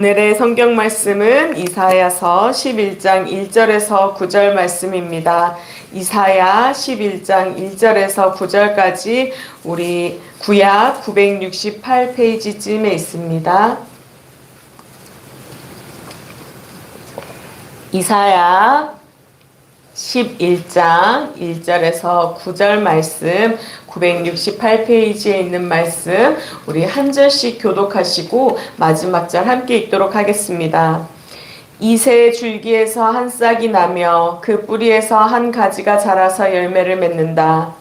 오늘의 성경 말씀은 이사야서 11장 1절에서 9절 말씀입니다. 이사야 11장 1절에서 9절까지 우리 구약 968페이지쯤에 있습니다. 이사야 11장 1절에서 9절 말씀, 968페이지에 있는 말씀, 우리 한 절씩 교독하시고 마지막 절 함께 읽도록 하겠습니다. 이새의 줄기에서 한 싹이 나며 그 뿌리에서 한 가지가 자라서 열매를 맺는다.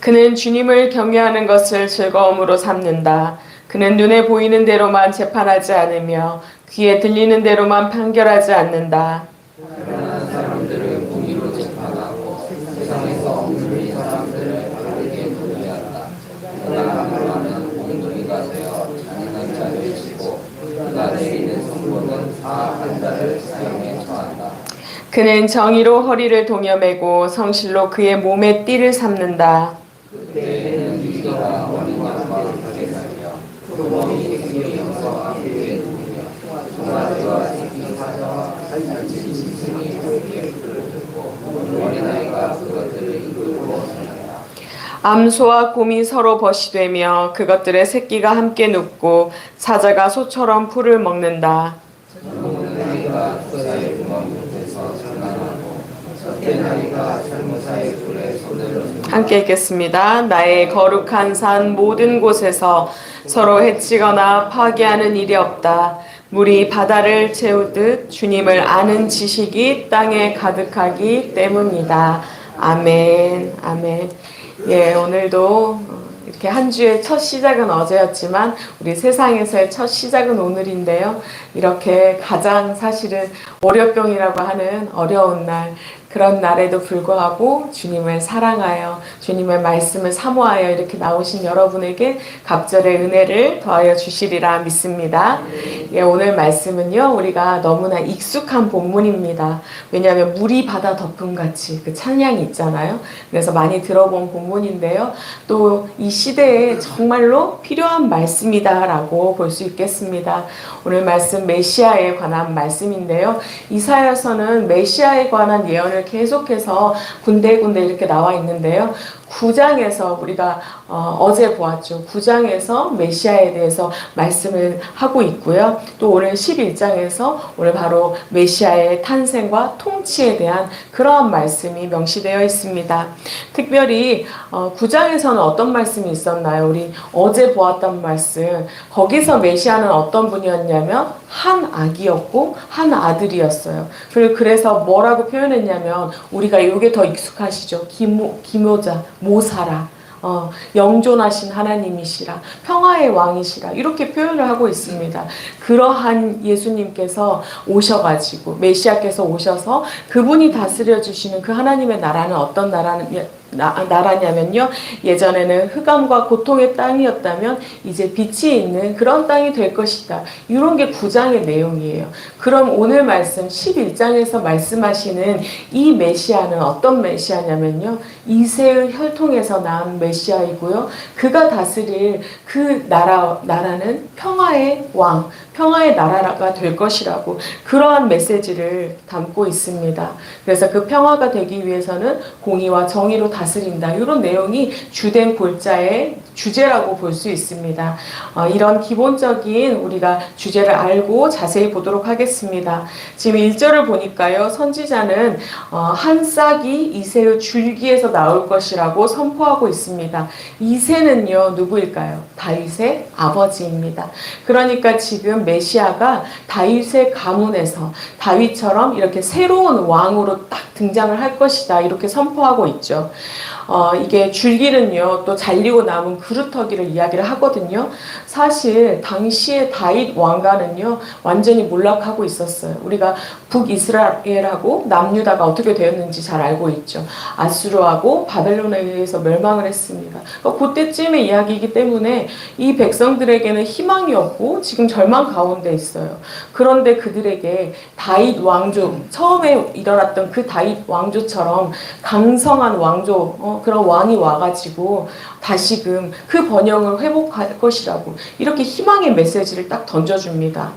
그는 주님을 경외하는 것을 즐거움으로 삼는다. 그는 눈에 보이는 대로만 재판하지 않으며 귀에 들리는 대로만 판결하지 않는다. 가난한 사람들을 공의로 재판하고 세상에서 없는 사람들을 바르게 논의한다. 그러나 하나는 공동이가 되어 잔인한 자를 치고 그가 내리는 선고는 사악한 자를 사형에 처한다. 그는 정의로 허리를 동여매고 성실로 그의 몸에 띠를 삼는다. 그때에는 유리가 어린 양과 함께 살며 표범이 생명에서 앞에 누우며 종아리와 새끼 사자와 살찐 짐승이 함께 불을 듣고 어린아이가 그것들을 이끌고 사냥하라. 암소와 곰이 서로 벗이되며 그것들의 새끼가 함께 눕고 사자가 소처럼 풀을 먹는다. 젊은 아이가 투사의 구멍 밑에서 장난하고 젖된 아이가 젊은사의 굴에 손을 넣는다. 함께 읽겠습니다. 나의 거룩한 산 모든 곳에서 서로 해치거나 파괴하는 일이 없다. 물이 바다를 채우듯 주님을 아는 지식이 땅에 가득하기 때문이다. 아멘. 아멘. 예, 오늘도 이렇게 한 주의 첫 시작은 어제였지만 우리 세상에서의 첫 시작은 오늘인데요. 이렇게 가장 사실은 월요병이라고 하는 어려운 날, 그런 날에도 불구하고 주님을 사랑하여 주님의 말씀을 사모하여 이렇게 나오신 여러분에게 갑절의 은혜를 더하여 주시리라 믿습니다. 예, 오늘 말씀은요, 우리가 너무나 익숙한 본문입니다. 왜냐하면 물이 바다 덮음같이 그 찬양이 있잖아요. 그래서 많이 들어본 본문인데요. 또 이 시대에 정말로 필요한 말씀이다라고 볼 수 있겠습니다. 오늘 말씀 메시아에 관한 말씀인데요. 이사야서는 메시아에 관한 예언을 계속해서 군데군데 이렇게 나와 있는데요. 9장에서 우리가 어제 보았죠. 9장에서 메시아에 대해서 말씀을 하고 있고요. 또 오늘 11장에서 오늘 바로 메시아의 탄생과 통치에 대한 그러한 말씀이 명시되어 있습니다. 특별히 9장에서는 어떤 말씀이 있었나요? 우리 어제 보았던 말씀, 거기서 메시아는 어떤 분이었냐면 한 아기였고 한 아들이었어요. 그래서 뭐라고 표현했냐면 우리가 이게 더 익숙하시죠. 기묘자, 모사라, 영존하신 하나님이시라, 평화의 왕이시라, 이렇게 표현을 하고 있습니다. 그러한 예수님께서 오셔가지고 메시아께서 오셔서 그분이 다스려 주시는 그 하나님의 나라는 어떤 나라냐면요, 예전에는 흑암과 고통의 땅이었다면 이제 빛이 있는 그런 땅이 될 것이다. 이런 게 9장의 내용이에요. 그럼 오늘 말씀 11장에서 말씀하시는 이 메시아는 어떤 메시아냐면요, 이새의 혈통에서 난 메시아이고요, 그가 다스릴 그 나라는 평화의 왕, 평화의 나라가 될 것이라고 그러한 메시지를 담고 있습니다. 그래서 그 평화가 되기 위해서는 공의와 정의로 다스린다. 이런 내용이 주된 골자의 주제라고 볼 수 있습니다. 이런 기본적인 우리가 주제를 알고 자세히 보도록 하겠습니다. 지금 1절을 보니까요, 선지자는 한 싹이 이새의 줄기에서 나올 것이라고 선포하고 있습니다. 이새는요, 누구일까요? 다윗의 아버지입니다. 그러니까 지금 메시아가 다윗의 가문에서 다윗처럼 이렇게 새로운 왕으로 딱 등장을 할 것이다 이렇게 선포하고 있죠. 이게 줄기는요 또 잘리고 남은 그루터기를 이야기를 하거든요. 사실 당시의 다윗 왕가는요 완전히 몰락하고 있었어요. 우리가 북이스라엘하고 남유다가 어떻게 되었는지 잘 알고 있죠. 아수르하고 바벨론에 의해서 멸망을 했습니다. 그러니까 그때쯤의 이야기이기 때문에 이 백성들에게는 희망이 없고 지금 절망 가운데 있어요. 그런데 그들에게 다윗 왕조, 처음에 일어났던 그 다윗 왕조처럼 강성한 왕조, 그런 왕이 와가지고 다시금 그 번영을 회복할 것이라고 이렇게 희망의 메시지를 딱 던져줍니다.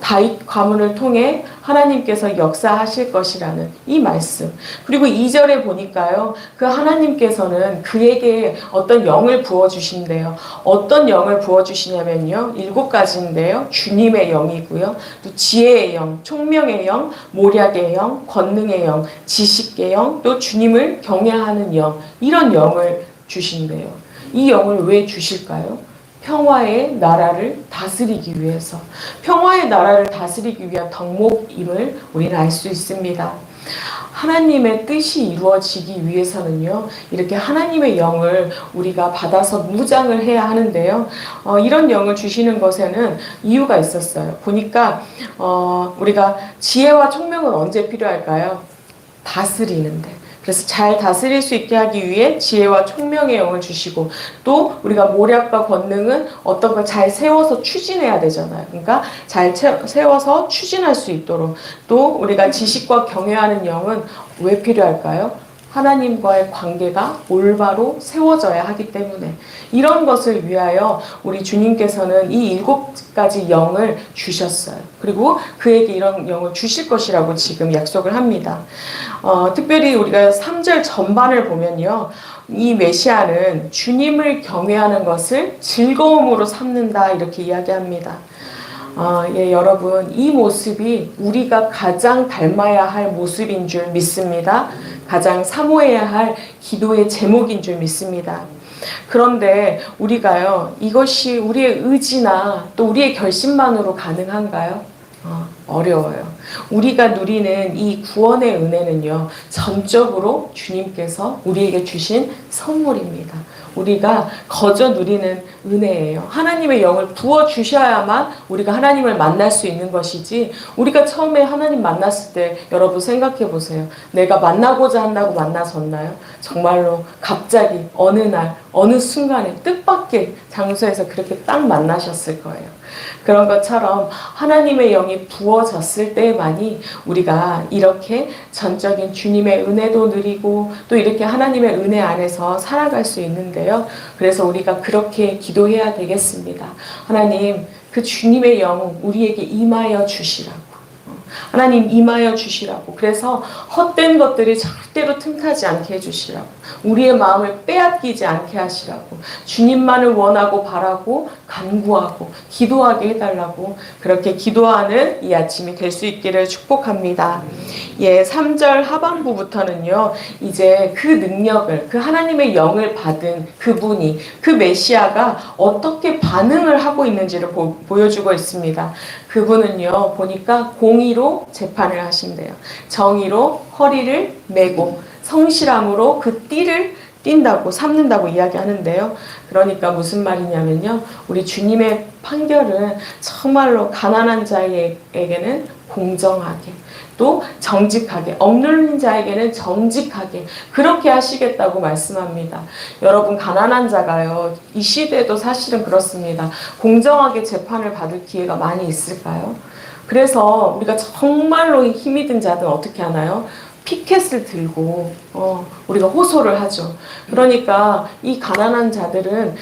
다윗 가문을 통해 하나님께서 역사하실 것이라는 이 말씀. 그리고 2절에 보니까요, 그 하나님께서는 그에게 어떤 영을 부어주신대요. 어떤 영을 부어주시냐면요, 7가지인데요. 주님의 영이고요, 또 지혜의 영, 총명의 영, 모략의 영, 권능의 영, 지식의 영, 또 주님을 경외하는 영, 이런 영을 주신대요. 이 영을 왜 주실까요? 평화의 나라를 다스리기 위해서, 평화의 나라를 다스리기 위한 덕목임을 우리는 알 수 있습니다. 하나님의 뜻이 이루어지기 위해서는요, 이렇게 하나님의 영을 우리가 받아서 무장을 해야 하는데요, 이런 영을 주시는 것에는 이유가 있었어요. 보니까 우리가 지혜와 총명은 언제 필요할까요? 다스리는데. 그래서 잘 다스릴 수 있게 하기 위해 지혜와 총명의 영을 주시고, 또 우리가 모략과 권능은 어떤 걸 잘 세워서 추진해야 되잖아요. 그러니까 잘 세워서 추진할 수 있도록, 또 우리가 지식과 경외하는 영은 왜 필요할까요? 하나님과의 관계가 올바로 세워져야 하기 때문에, 이런 것을 위하여 우리 주님께서는 이 7가지 영을 주셨어요. 그리고 그에게 이런 영을 주실 것이라고 지금 약속을 합니다. 특별히 우리가 3절 전반을 보면요, 이 메시아는 주님을 경외하는 것을 즐거움으로 삼는다 이렇게 이야기합니다. 여러분, 이 모습이 우리가 가장 닮아야 할 모습인 줄 믿습니다. 가장 사모해야 할 기도의 제목인 줄 믿습니다. 그런데 우리가요, 이것이 우리의 의지나 또 우리의 결심만으로 가능한가요? 어려워요. 우리가 누리는 이 구원의 은혜는요, 전적으로 주님께서 우리에게 주신 선물입니다. 우리가 거저 누리는 은혜예요. 하나님의 영을 부어주셔야만 우리가 하나님을 만날 수 있는 것이지, 우리가 처음에 하나님 만났을 때 여러분 생각해 보세요. 내가 만나고자 한다고 만나졌나요? 정말로 갑자기 어느 날 어느 순간에 뜻밖의 장소에서 그렇게 딱 만나셨을 거예요. 그런 것처럼 하나님의 영이 부어졌을 때만이 우리가 이렇게 전적인 주님의 은혜도 누리고 또 이렇게 하나님의 은혜 안에서 살아갈 수 있는데요. 그래서 우리가 그렇게 기도해야 되겠습니다. 하나님, 그 주님의 영 우리에게 임하여 주시라고. 하나님, 임하여 주시라고. 그래서 헛된 것들이 절대로 틈타지 않게 해주시라고. 우리의 마음을 빼앗기지 않게 하시라고. 주님만을 원하고 바라고 간구하고 기도하게 해달라고, 그렇게 기도하는 이 아침이 될 수 있기를 축복합니다. 3절 하반부부터는요, 이제 그 능력을, 그 하나님의 영을 받은 그분이, 그 메시아가 어떻게 반응을 하고 있는지를 보여주고 있습니다. 그분은요, 보니까 공의로 재판을 하신대요. 정의로 허리를 메고 성실함으로 그 띠를 띈다고, 삼는다고 이야기하는데요. 그러니까 무슨 말이냐면요, 우리 주님의 판결은 정말로 가난한 자에게는 공정하게, 또 정직하게, 억눌린 자에게는 정직하게 그렇게 하시겠다고 말씀합니다. 여러분, 가난한 자가요, 이 시대에도 사실은 그렇습니다. 공정하게 재판을 받을 기회가 많이 있을까요? 그래서 우리가 정말로 힘이 든 자들은 어떻게 하나요? 피켓을 들고 우리가 호소를 하죠. 그러니까 이 가난한 자들은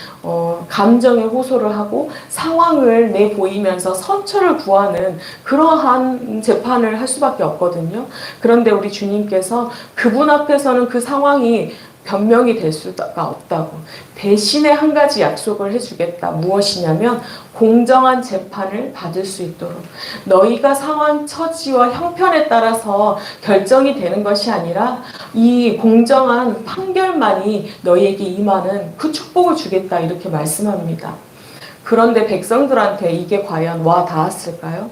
감정에 호소를 하고 상황을 내보이면서 선처를 구하는 그러한 재판을 할 수밖에 없거든요. 그런데 우리 주님께서 그분 앞에서는 그 상황이 변명이 될 수가 없다고, 대신에 한 가지 약속을 해주겠다. 무엇이냐면 공정한 재판을 받을 수 있도록, 너희가 상황 처지와 형편에 따라서 결정이 되는 것이 아니라 이 공정한 판결만이 너희에게 임하는 그 축복을 주겠다, 이렇게 말씀합니다. 그런데 백성들한테 이게 과연 와 닿았을까요?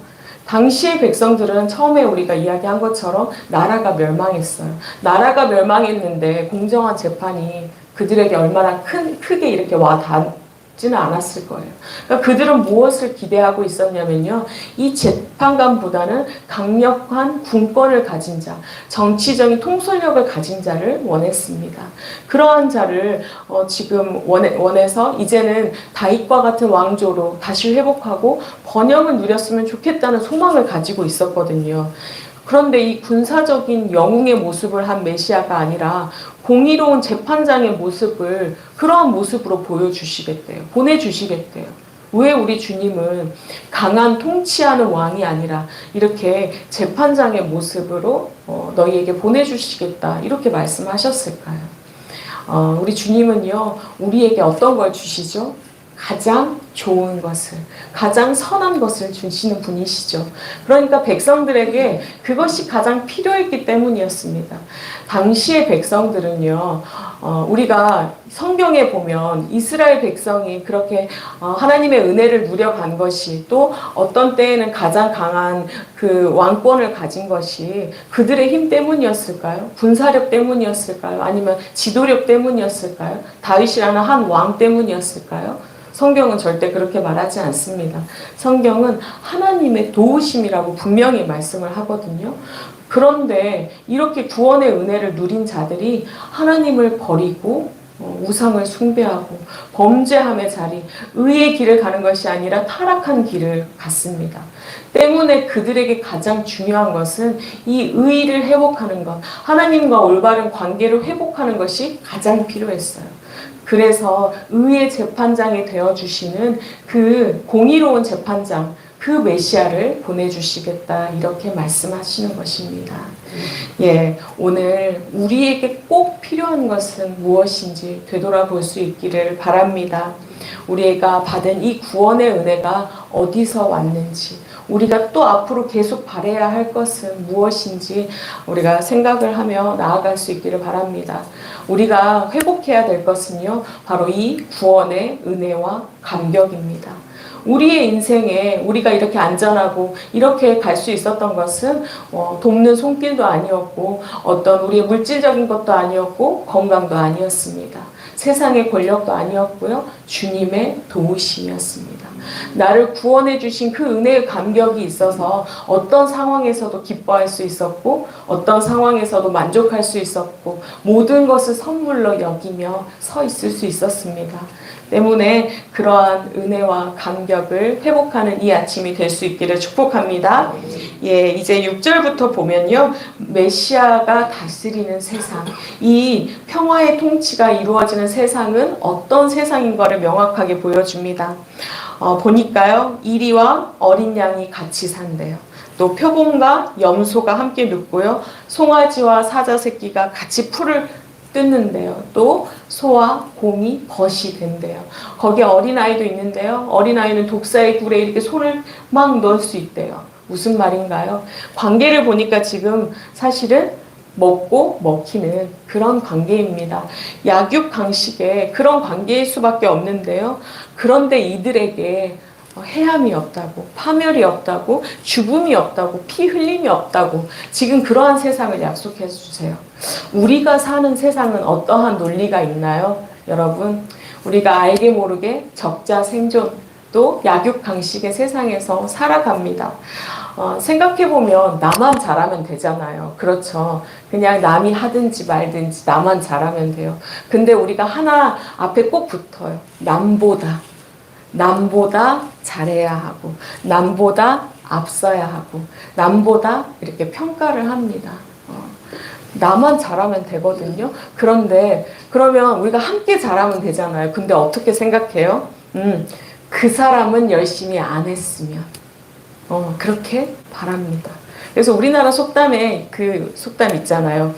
당시의 백성들은 처음에 우리가 이야기한 것처럼 나라가 멸망했어요. 나라가 멸망했는데 공정한 재판이 그들에게 얼마나 크게 이렇게 와 닿지는 않았을 거예요. 그러니까 그들은 무엇을 기대하고 있었냐면요. 이 재판관보다는 강력한 군권을 가진 자, 정치적인 통솔력을 가진 자를 원했습니다. 그러한 자를 지금 원해서 이제는 다윗과 같은 왕조로 다시 회복하고 번영을 누렸으면 좋겠다는 소망을 가지고 있었거든요. 그런데 이 군사적인 영웅의 모습을 한 메시아가 아니라 공의로운 재판장의 모습을 그러한 모습으로 보내주시겠대요. 왜 우리 주님은 강한 통치하는 왕이 아니라 이렇게 재판장의 모습으로 너희에게 보내주시겠다 이렇게 말씀하셨을까요? 우리 주님은요, 우리에게 어떤 걸 주시죠? 가장 좋은 것을, 가장 선한 것을 주시는 분이시죠. 그러니까 백성들에게 그것이 가장 필요했기 때문이었습니다. 당시의 백성들은요, 우리가 성경에 보면 이스라엘 백성이 그렇게 하나님의 은혜를 누려간 것이 또 어떤 때에는 가장 강한 그 왕권을 가진 것이 그들의 힘 때문이었을까요? 군사력 때문이었을까요? 아니면 지도력 때문이었을까요? 다윗이라는 한 왕 때문이었을까요? 성경은 절대 그렇게 말하지 않습니다. 성경은 하나님의 도우심이라고 분명히 말씀을 하거든요. 그런데 이렇게 구원의 은혜를 누린 자들이 하나님을 버리고 우상을 숭배하고 범죄함의 자리, 의의 길을 가는 것이 아니라 타락한 길을 갔습니다. 때문에 그들에게 가장 중요한 것은 이 의의를 회복하는 것, 하나님과 올바른 관계를 회복하는 것이 가장 필요했어요. 그래서 의의 재판장이 되어주시는 그 공의로운 재판장, 그 메시아를 보내주시겠다 이렇게 말씀하시는 것입니다. 예, 오늘 우리에게 꼭 필요한 것은 무엇인지 되돌아볼 수 있기를 바랍니다. 우리가 받은 이 구원의 은혜가 어디서 왔는지, 우리가 또 앞으로 계속 바라야 할 것은 무엇인지 우리가 생각을 하며 나아갈 수 있기를 바랍니다. 우리가 회복해야 될 것은요, 바로 이 구원의 은혜와 감격입니다. 우리의 인생에 우리가 이렇게 안전하고 이렇게 갈 수 있었던 것은 돕는 손길도 아니었고 어떤 우리의 물질적인 것도 아니었고 건강도 아니었습니다. 세상의 권력도 아니었고요. 주님의 도우심이었습니다. 나를 구원해 주신 그 은혜의 감격이 있어서 어떤 상황에서도 기뻐할 수 있었고 어떤 상황에서도 만족할 수 있었고 모든 것을 선물로 여기며 서 있을 수 있었습니다. 때문에 그러한 은혜와 감격을 회복하는 이 아침이 될 수 있기를 축복합니다. 예, 이제 6절부터 보면요. 메시아가 다스리는 세상, 이 평화의 통치가 이루어지는 세상은 어떤 세상인 것을 명확하게 보여줍니다. 보니까요. 이리와 어린 양이 같이 산대요. 또 표범과 염소가 함께 눕고요. 송아지와 사자 새끼가 같이 풀을 뜯는데요. 또 소와 곰이 벗이 된대요. 거기에 어린아이도 있는데요. 어린아이는 독사의 굴에 이렇게 손을 막 넣을 수 있대요. 무슨 말인가요? 관계를 보니까 지금 사실은 먹고 먹히는 그런 관계입니다. 약육강식의 그런 관계일 수밖에 없는데요. 그런데 이들에게 해함이 없다고, 파멸이 없다고, 죽음이 없다고, 피 흘림이 없다고 지금 그러한 세상을 약속해 주세요. 우리가 사는 세상은 어떠한 논리가 있나요? 여러분, 우리가 알게 모르게 적자 생존 또 약육강식의 세상에서 살아갑니다. 생각해보면 나만 잘하면 되잖아요. 그렇죠. 그냥 남이 하든지 말든지 나만 잘하면 돼요. 근데 우리가 하나 앞에 꼭 붙어요. 남보다 잘해야 하고 남보다 앞서야 하고 남보다 이렇게 평가를 합니다. 나만 잘하면 되거든요. 그런데 그러면 우리가 함께 잘하면 되잖아요. 근데 어떻게 생각해요? 그 사람은 열심히 안 했으면 그렇게 바랍니다. 그래서 우리나라 속담에 그 속담 있잖아요.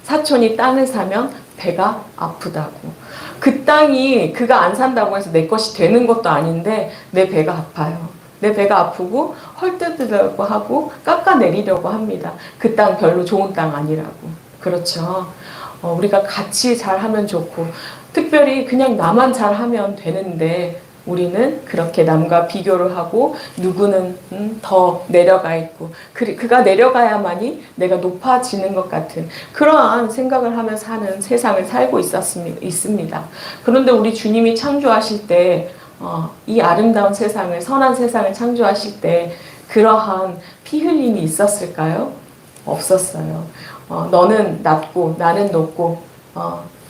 사촌이 땅을 사면 배가 아프다고. 그 땅이 그가 안 산다고 해서 내 것이 되는 것도 아닌데 내 배가 아파요. 내 배가 아프고 헐뜯으려고 하고 깎아내리려고 합니다. 그 땅 별로 좋은 땅 아니라고. 그렇죠. 우리가 같이 잘하면 좋고 특별히 그냥 나만 잘하면 되는데 우리는 그렇게 남과 비교를 하고 누구는 더 내려가 있고 그가 내려가야만이 내가 높아지는 것 같은 그러한 생각을 하며 사는 세상을 살고 있습니다. 그런데 우리 주님이 창조하실 때 이 아름다운 세상을 선한 세상을 창조하실 때 그러한 피 흘림이 있었을까요? 없었어요. 너는 낮고 나는 높고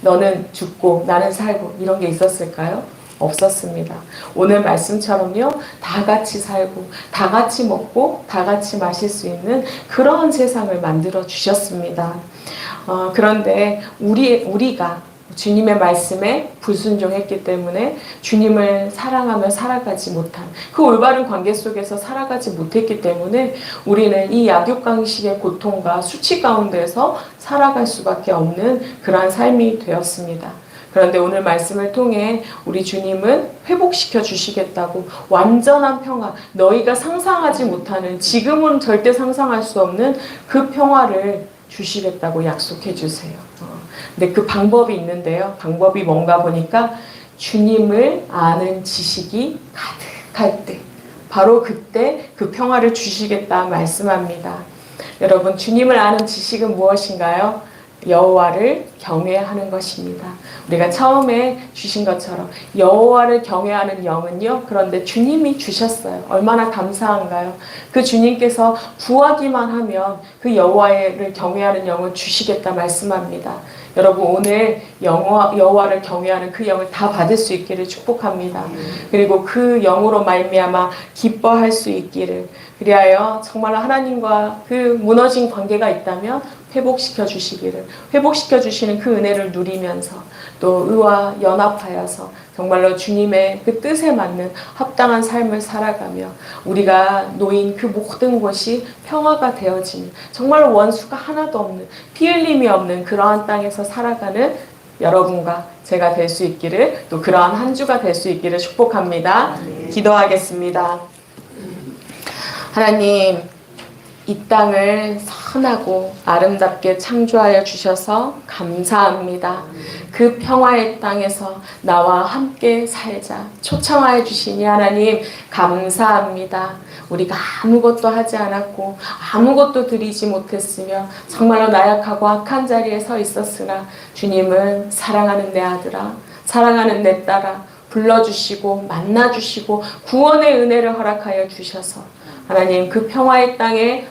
너는 죽고 나는 살고 이런 게 있었을까요? 없었습니다. 오늘 말씀처럼요, 다 같이 살고, 다 같이 먹고, 다 같이 마실 수 있는 그런 세상을 만들어 주셨습니다. 그런데 우리가 주님의 말씀에 불순종했기 때문에 주님을 사랑하며 살아가지 못한 그 올바른 관계 속에서 살아가지 못했기 때문에 우리는 이 약육강식의 고통과 수치 가운데서 살아갈 수밖에 없는 그러한 삶이 되었습니다. 그런데 오늘 말씀을 통해 우리 주님은 회복시켜 주시겠다고 완전한 평화, 너희가 상상하지 못하는, 지금은 절대 상상할 수 없는 그 평화를 주시겠다고 약속해 주세요. 근데 그 방법이 있는데요. 방법이 뭔가 보니까 주님을 아는 지식이 가득할 때, 바로 그때 그 평화를 주시겠다 말씀합니다. 여러분, 주님을 아는 지식은 무엇인가요? 여호와를 경외하는 것입니다. 우리가 처음에 주신 것처럼 여호와를 경외하는 영은요. 그런데 주님이 주셨어요. 얼마나 감사한가요? 그 주님께서 구하기만 하면 그 여호와를 경외하는 영을 주시겠다 말씀합니다. 여러분 오늘 여호와를 경외하는 그 영을 다 받을 수 있기를 축복합니다. 그리고 그 영으로 말미암아 기뻐할 수 있기를, 그리하여 정말 하나님과 그 무너진 관계가 있다면 회복시켜 주시기를, 회복시켜 주시는 그 은혜를 누리면서 또 의와 연합하여서 정말로 주님의 그 뜻에 맞는 합당한 삶을 살아가며 우리가 놓인 그 모든 곳이 평화가 되어지는, 정말로 원수가 하나도 없는, 피 흘림이 없는 그러한 땅에서 살아가는 여러분과 제가 될 수 있기를, 또 그러한 한 주가 될 수 있기를 축복합니다. 기도하겠습니다. 하나님, 이 땅을 선하고 아름답게 창조하여 주셔서 감사합니다. 그 평화의 땅에서 나와 함께 살자 초청하여 주시니 하나님 감사합니다. 우리가 아무것도 하지 않았고 아무것도 드리지 못했으며 정말로 나약하고 악한 자리에 서 있었으나 주님은 사랑하는 내 아들아, 사랑하는 내 딸아 불러주시고 만나주시고 구원의 은혜를 허락하여 주셔서 하나님 그 평화의 땅에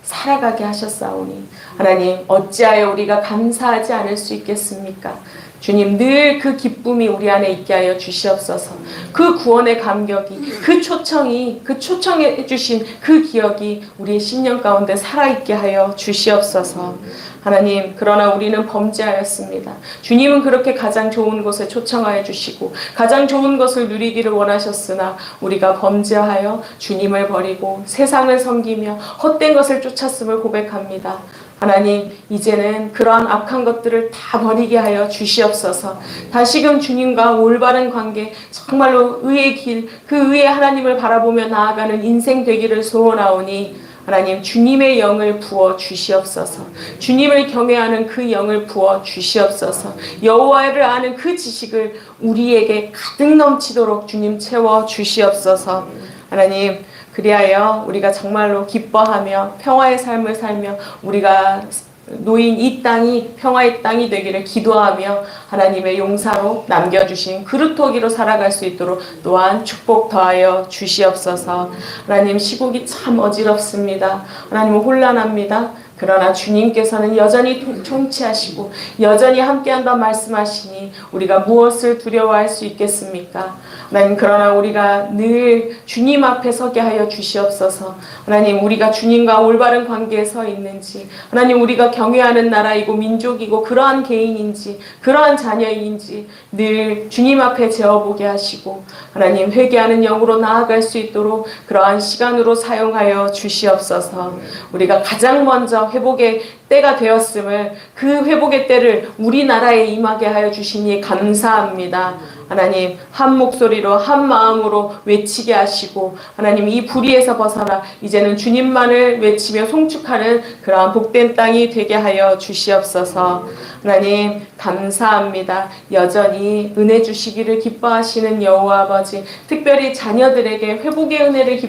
살아가게 하셨사오니 하나님 어찌하여 우리가 감사하지 않을 수 있겠습니까? 주님 늘 그 기쁨이 우리 안에 있게 하여 주시옵소서. 그 구원의 감격이, 그 초청이, 그 초청해 주신 그 기억이 우리의 심령 가운데 살아있게 하여 주시옵소서. 하나님, 그러나 우리는 범죄하였습니다. 주님은 그렇게 가장 좋은 곳에 초청하여 주시고 가장 좋은 것을 누리기를 원하셨으나 우리가 범죄하여 주님을 버리고 세상을 섬기며 헛된 것을 쫓았음을 고백합니다. 하나님, 이제는 그러한 악한 것들을 다 버리게 하여 주시옵소서. 다시금 주님과 올바른 관계, 정말로 의의 길, 그 의의 하나님을 바라보며 나아가는 인생 되기를 소원하오니 하나님 주님의 영을 부어 주시옵소서. 주님을 경외하는 그 영을 부어 주시옵소서. 여호와를 아는 그 지식을 우리에게 가득 넘치도록 주님 채워 주시옵소서. 하나님, 그리하여 우리가 정말로 기뻐하며 평화의 삶을 살며 우리가 놓인 이 땅이 평화의 땅이 되기를 기도하며 하나님의 용사로 남겨주신 그루터기로 살아갈 수 있도록 또한 축복 더하여 주시옵소서. 하나님, 시국이 참 어지럽습니다. 하나님, 혼란합니다. 그러나 주님께서는 여전히 통치하시고 여전히 함께한다 말씀하시니 우리가 무엇을 두려워할 수 있겠습니까? 하나님, 그러나 우리가 늘 주님 앞에 서게 하여 주시옵소서. 하나님, 우리가 주님과 올바른 관계에 서 있는지, 하나님, 우리가 경외하는 나라이고 민족이고 그러한 개인인지 그러한 자녀인지 늘 주님 앞에 재어보게 하시고 하나님, 회개하는 영으로 나아갈 수 있도록 그러한 시간으로 사용하여 주시옵소서. 우리가 가장 먼저 회복의 때가 되었음을, 그 회복의 때를 우리나라에 임하게 하여 주시니 감사합니다. 하나님, 한 목소리로 한 마음으로 외치게 하시고, 하나님, 이 불의에서 벗어나 이제는 주님만을 외치며 송축하는 그러한 복된 땅이 되게 하여 주시옵소서. 하나님, 감사합니다. 여전히 은혜 주시기를 기뻐하시는 여호와 아버지, 특별히 자녀들에게 회복의 은혜를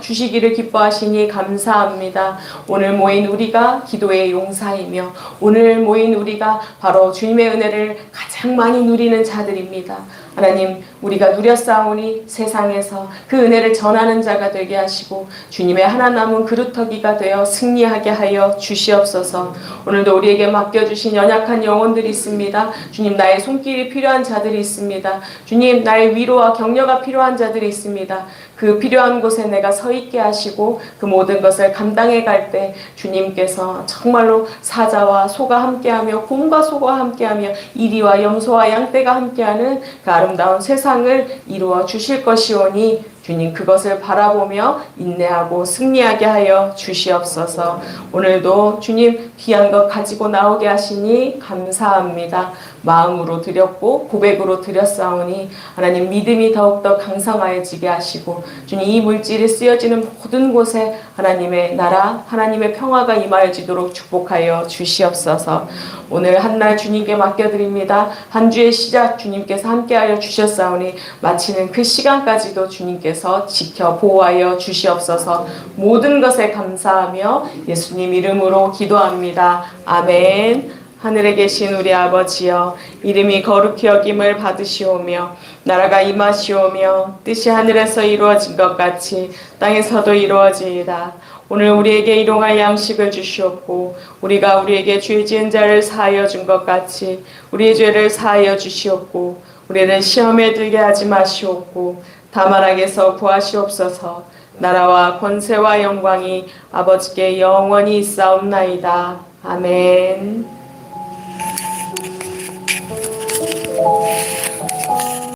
주시기를 기뻐하시니 감사합니다. 오늘 모인 우리가 기도의 용사이며, 오늘 모인 우리가 바로 주님의 은혜를 가장 많이 누리는 자들입니다. 하나님, 우리가 누렸사오니 세상에서 그 은혜를 전하는 자가 되게 하시고 주님의 하나 남은 그루터기가 되어 승리하게 하여 주시옵소서. 오늘도 우리에게 맡겨주신 연약한 영혼들이 있습니다. 주님, 나의 손길이 필요한 자들이 있습니다. 주님, 나의 위로와 격려가 필요한 자들이 있습니다. 그 필요한 곳에 내가 서 있게 하시고 그 모든 것을 감당해 갈 때 주님께서 정말로 사자와 소가 함께하며 곰과 소가 함께하며 이리와 염소와 양떼가 함께하는 그 아름다운 세상을 이루어 주실 것이오니 주님, 그것을 바라보며 인내하고 승리하게 하여 주시옵소서. 오늘도 주님 귀한 것 가지고 나오게 하시니 감사합니다. 마음으로 드렸고 고백으로 드렸사오니 하나님, 믿음이 더욱더 강성하여지게 하시고 주님, 이 물질이 쓰여지는 모든 곳에 하나님의 나라, 하나님의 평화가 임하여지도록 축복하여 주시옵소서. 오늘 한날 주님께 맡겨드립니다. 한 주의 시작 주님께서 함께하여 주셨사오니 마치는 그 시간까지도 주님께서 지켜 보호하여 주시옵소서. 모든 것에 감사하며 예수님 이름으로 기도합니다. 아멘. 하늘에 계신 우리 아버지여, 이름이 거룩히 여김을 받으시오며 나라가 임하시오며 뜻이 하늘에서 이루어진 것 같이 땅에서도 이루어지이다. 오늘 우리에게 일용할 양식을 주시옵고 우리가 우리에게 죄 지은 자를 사하여 준 것 같이 우리의 죄를 사하여 주시옵고 우리는 시험에 들게 하지 마시옵고 다만 악에서 구하시옵소서. 나라와 권세와 영광이 아버지께 영원히 있사옵나이다. 아멘.